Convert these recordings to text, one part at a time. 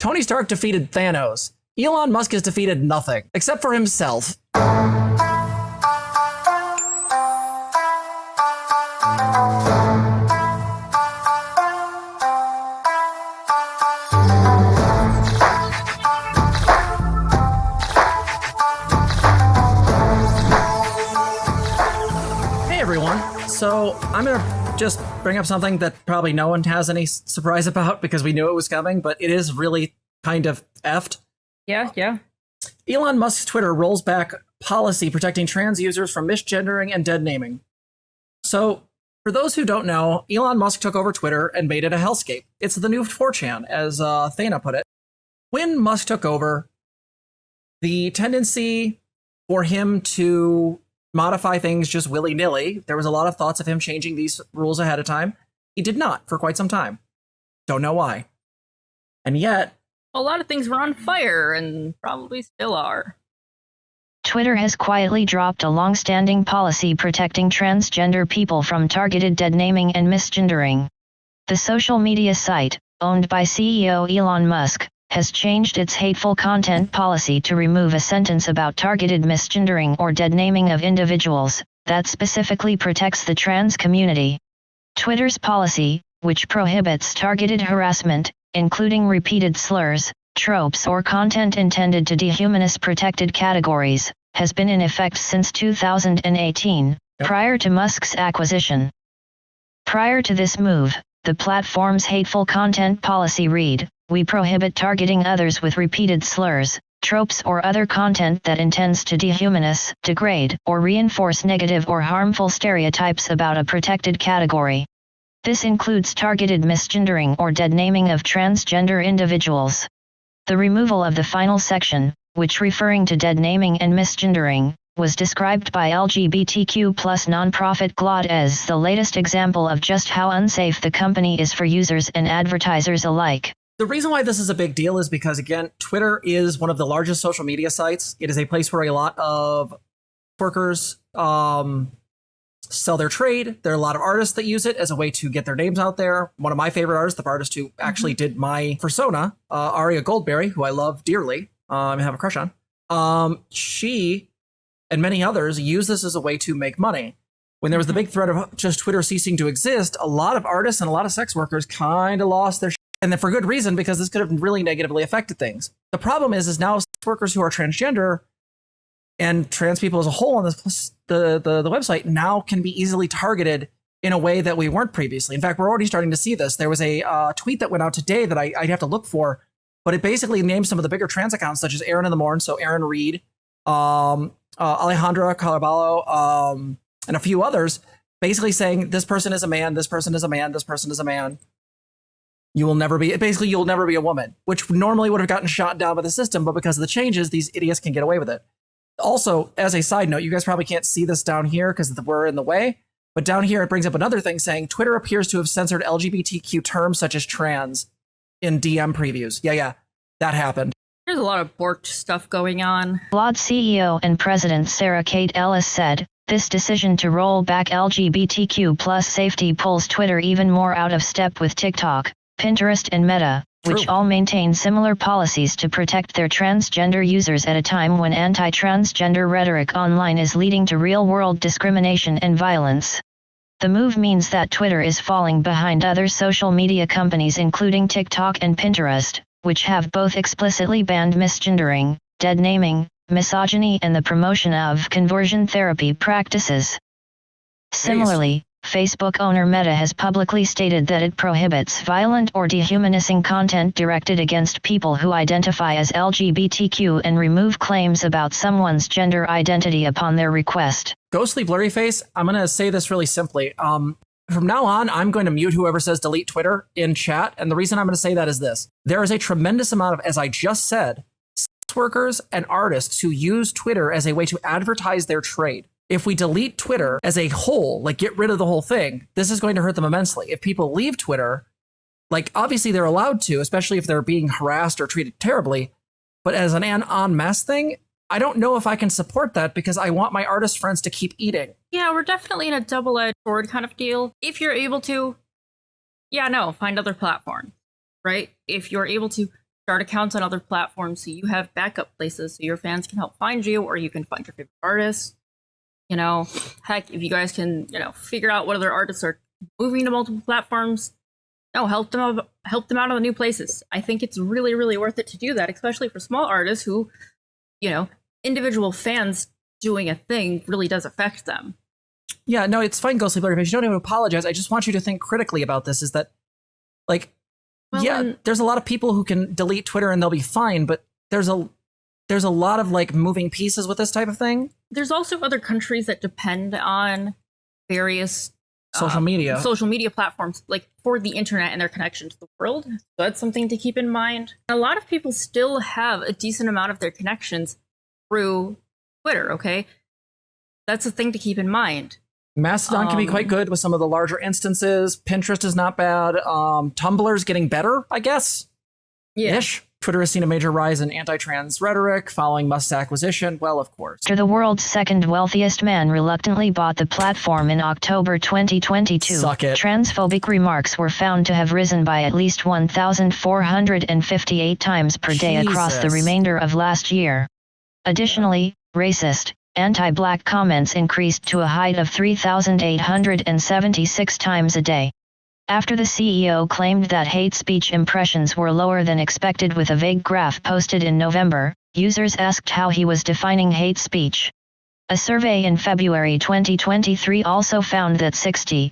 Tony Stark defeated Thanos. Elon Musk has defeated nothing, except for himself. Hey everyone. So I'm going to just bring up something that probably no one has any surprise about because we knew it was coming, but it is really kind of effed. Yeah. Elon Musk's Twitter rolls back policy protecting trans users from misgendering and dead naming. So, for those who don't know, Elon Musk took over Twitter and made it a hellscape. It's the new 4chan, as Zena put it. When Musk took over, the tendency for him to modify things just willy-nilly, there was a lot of thoughts of him changing these rules ahead of time. He did not for quite some time. Don't know why. And yet, a lot of things were on fire and probably still are. Twitter has quietly dropped a long-standing policy protecting transgender people from targeted dead naming and misgendering. The social media site, owned by CEO Elon Musk, has changed its hateful content policy to remove a sentence about targeted misgendering or dead naming of individuals that specifically protects the trans community. Twitter's policy, which prohibits targeted harassment, including repeated slurs, tropes or content intended to dehumanize protected categories, has been in effect since 2018, prior to Musk's acquisition. Prior to this move, the platform's hateful content policy read, "We prohibit targeting others with repeated slurs, tropes or other content that intends to dehumanize, degrade, or reinforce negative or harmful stereotypes about a protected category. This includes targeted misgendering or dead naming of transgender individuals." The removal of the final section, which referring to dead naming and misgendering, was described by LGBTQ+ nonprofit LiQWYD as the latest example of just how unsafe the company is for users and advertisers alike. the reason why this is a big deal is because, again, Twitter is one of the largest social media sites. It is a place where a lot of workers sell their trade. There are a lot of artists that use it as a way to get their names out there. One of my favorite artists, the artist who actually did my persona, Aria Goldberry, who I love dearly and have a crush on, she and many others use this as a way to make money. When there was the big threat of just Twitter ceasing to exist, a lot of artists and a lot of sex workers kind of lost their shit. And then for good reason, because this could have really negatively affected things. The problem is now sex workers who are transgender and trans people as a whole on this, the website now can be easily targeted in a way that we weren't previously. In fact, we're already starting to see this. There was a tweet that went out today that I'd have to look for, but it basically named some of the bigger trans accounts, such as Aaron in the Morn, so Aaron Reed, Alejandra Calaballo, and a few others, basically saying this person is a man, this person is a man, this person is a man. You will never be, basically you'll never be a woman, which normally would have gotten shot down by the system, but because of the changes, these idiots can get away with it. Also, as a side note, you guys probably can't see this down here because we're in the way, but down here it brings up another thing saying Twitter appears to have censored LGBTQ terms such as trans in DM previews. Yeah, that happened. There's a lot of borked stuff going on. LiQWYD CEO and President Sarah Kate Ellis said, "This decision to roll back LGBTQ plus safety pulls Twitter even more out of step with TikTok, Pinterest and Meta, which all maintain similar policies to protect their transgender users at a time when anti-transgender rhetoric online is leading to real-world discrimination and violence." The move means that Twitter is falling behind other social media companies including TikTok and Pinterest, which have both explicitly banned misgendering, dead naming, misogyny and the promotion of conversion therapy practices. Similarly, Facebook owner Meta has publicly stated that it prohibits violent or dehumanizing content directed against people who identify as LGBTQ and remove claims about someone's gender identity upon their request. Ghostly Blurry Face, I'm going to say this really simply. From now on, I'm going to mute whoever says delete Twitter in chat. And the reason I'm going to say that is this. There is a tremendous amount of, as I just said, sex workers and artists who use Twitter as a way to advertise their trade. If we delete Twitter as a whole, like get rid of the whole thing, this is going to hurt them immensely. If people leave Twitter, like obviously they're allowed to, especially if they're being harassed or treated terribly. But as an en masse thing, I don't know if I can support that because I want my artist friends to keep eating. Yeah, we're definitely in a double-edged sword kind of deal. If you're able to, find other platforms, right? If you're able to, start accounts on other platforms so you have backup places so your fans can help find you, or you can find your favorite artists. You know, heck, if you guys can, figure out what other artists are moving to multiple platforms, help them out on the new places. I think it's really, really worth it to do that, especially for small artists who, individual fans doing a thing really does affect them. Yeah, no, it's fine, Ghostly Butterface. You don't even apologize. I just want you to think critically about this. Is that, like, there's a lot of people who can delete Twitter and they'll be fine, but there's a lot of like moving pieces with this type of thing. There's also other countries that depend on various social media platforms, like for the internet and their connection to the world. So that's something to keep in mind. A lot of people still have a decent amount of their connections through Twitter. Okay, that's a thing to keep in mind. Mastodon can be quite good with some of the larger instances. Pinterest is not bad. Tumblr's getting better, I guess. Yeah. Ish. Twitter has seen a major rise in anti-trans rhetoric following Musk's acquisition. Well, of course. After the world's second wealthiest man reluctantly bought the platform in October 2022, transphobic remarks were found to have risen by at least 1,458 times per day across the remainder of last year. Additionally, racist, anti-black comments increased to a height of 3,876 times a day. After the CEO claimed that hate speech impressions were lower than expected with a vague graph posted in November, users asked how he was defining hate speech. A survey in February 2023 also found that 60%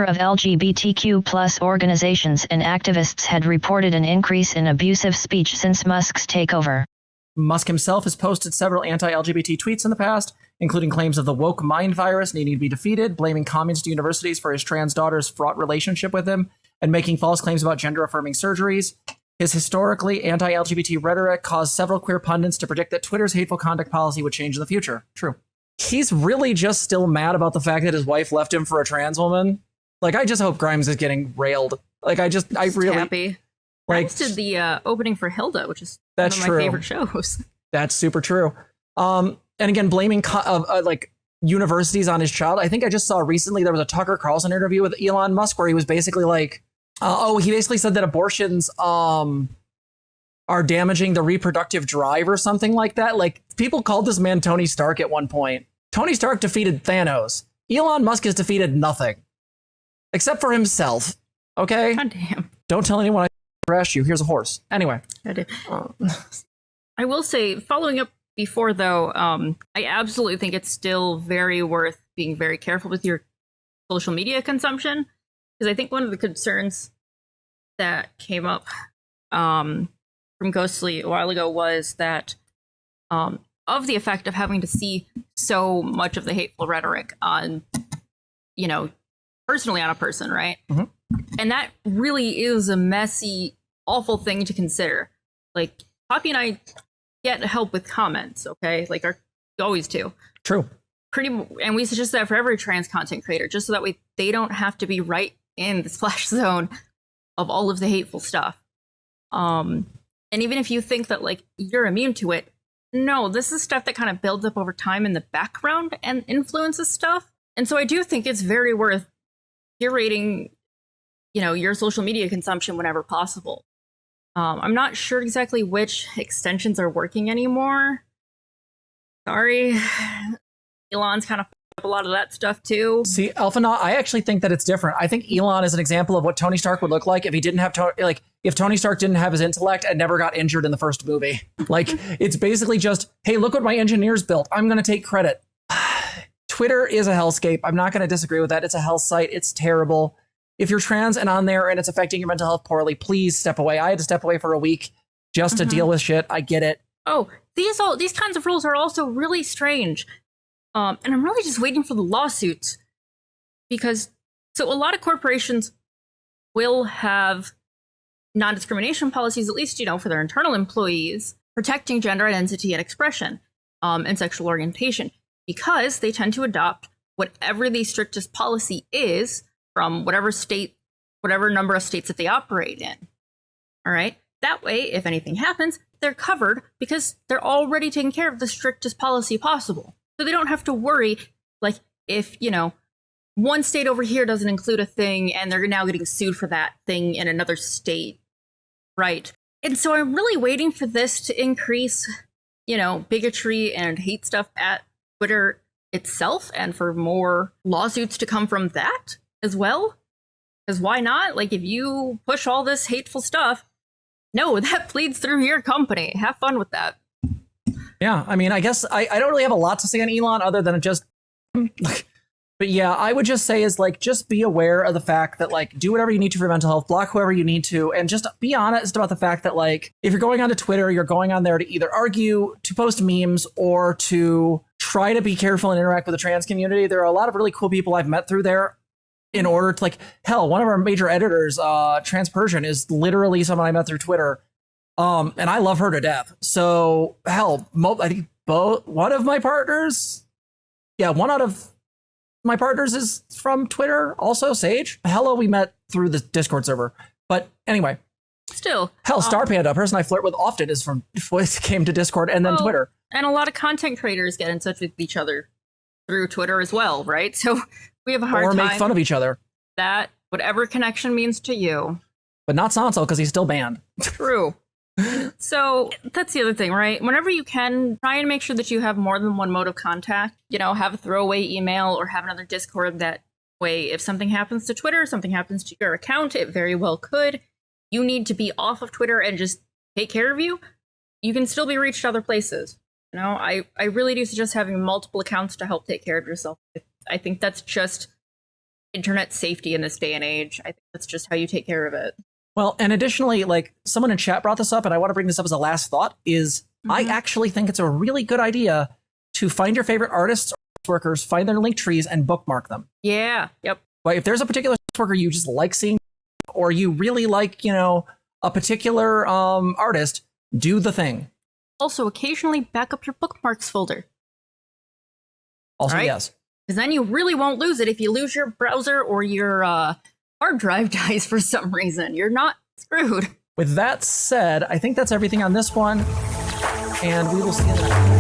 of LGBTQ+ organizations and activists had reported an increase in abusive speech since Musk's takeover. Musk himself has posted several anti-LGBT tweets in the past, including claims of the woke mind virus needing to be defeated, blaming communist universities for his trans daughter's fraught relationship with him, and making false claims about gender-affirming surgeries. His historically anti-LGBT rhetoric caused several queer pundits to predict that Twitter's hateful conduct policy would change in the future. True. He's really just still mad about the fact that his wife left him for a trans woman. Like, I just hope Grimes is getting railed. Like, I really... happy. Grimes did the opening for Hilda, which is one of my favorite shows. That's super true. And again, blaming like universities on his child. I think I just saw recently there was a Tucker Carlson interview with Elon Musk where he was basically like, he basically said that abortions are damaging the reproductive drive or something like that. Like, people called this man Tony Stark at one point. Tony Stark defeated Thanos. Elon Musk has defeated nothing except for himself. Okay. God damn. Don't tell anyone I crashed you. Here's a horse. Anyway. I will say, following up before, though, I absolutely think it's still very worth being very careful with your social media consumption, because I think one of the concerns that came up from Ghostly a while ago was that of the effect of having to see so much of the hateful rhetoric on, personally on a person, right? Mm-hmm. And that really is a messy, awful thing to consider. Like, Poppy and I get help with comments, okay? Like, we always do. True. And we suggest that for every trans content creator, just so that way they don't have to be right in the splash zone of all of the hateful stuff. And even if you think that, like, you're immune to it, no, this is stuff that kind of builds up over time in the background and influences stuff. And so I do think it's very worth curating, your social media consumption whenever possible. I'm not sure exactly which extensions are working anymore. Sorry. Elon's kind of up a lot of that stuff too. See, Alphanaut, I actually think that it's different. I think Elon is an example of what Tony Stark would look like if he didn't have if Tony Stark didn't have his intellect and never got injured in the first movie. Like, it's basically just, hey, look what my engineers built. I'm going to take credit. Twitter is a hellscape. I'm not going to disagree with that. It's a hell site. It's terrible. If you're trans and on there and it's affecting your mental health poorly, please step away. I had to step away for a week just to deal with shit. I get it. Oh, these kinds of rules are also really strange. And I'm really just waiting for the lawsuits, because a lot of corporations will have non-discrimination policies, at least, for their internal employees, protecting gender identity and expression and sexual orientation, because they tend to adopt whatever the strictest policy is from whatever number of states that they operate in. All right. That way, if anything happens, they're covered because they're already taking care of the strictest policy possible. So they don't have to worry, like, if, one state over here doesn't include a thing and they're now getting sued for that thing in another state, right? And so I'm really waiting for this to increase, bigotry and hate stuff at Twitter itself, and for more lawsuits to come from that as well. Because why not? Like, if you push all this hateful stuff, no, that bleeds through your company. Have fun with that. Yeah, I mean, I guess I don't really have a lot to say on Elon other than just... But yeah, I would just say is like, just be aware of the fact that like, do whatever you need to for mental health, block whoever you need to, and just be honest about the fact that like, if you're going onto Twitter, you're going on there to either argue, to post memes, or to try to be careful and interact with the trans community. There are a lot of really cool people I've met through there in order to like, hell, one of our major editors, Transpersion, is literally someone I met through Twitter. And I love her to death. So hell, I think one of my partners, one out of my partners is from Twitter, also Sage. Hello, we met through the Discord server. But anyway. Still. Hell, Star Panda, a person I flirt with often, is from came to Discord and then Twitter. And a lot of content creators get in touch with each other through Twitter as well, right? So we have a hard time. Or make fun of each other. That, whatever connection means to you. But not Sanso, because he's still banned. True. So that's the other thing, right? Whenever you can, try and make sure that you have more than one mode of contact. Have a throwaway email or have another Discord. That way, if something happens to Twitter, something happens to your account, it very well could. You need to be off of Twitter and just take care of you. You can still be reached other places. I really do suggest having multiple accounts to help take care of yourself. I think that's just internet safety in this day and age. I think that's just how you take care of it. Well, and additionally, like someone in chat brought this up, and I want to bring this up as a last thought, is I actually think it's a really good idea to find your favorite artists or workers, find their link trees, and bookmark them. Yeah. Yep. Like if there's a particular worker you just like seeing, or you really like, a particular artist, do the thing. Also, occasionally back up your bookmarks folder. Also, yes. Because then you really won't lose it if you lose your browser or your hard drive dies for some reason. You're not screwed. With that said, I think that's everything on this one, and we will see you in the next one.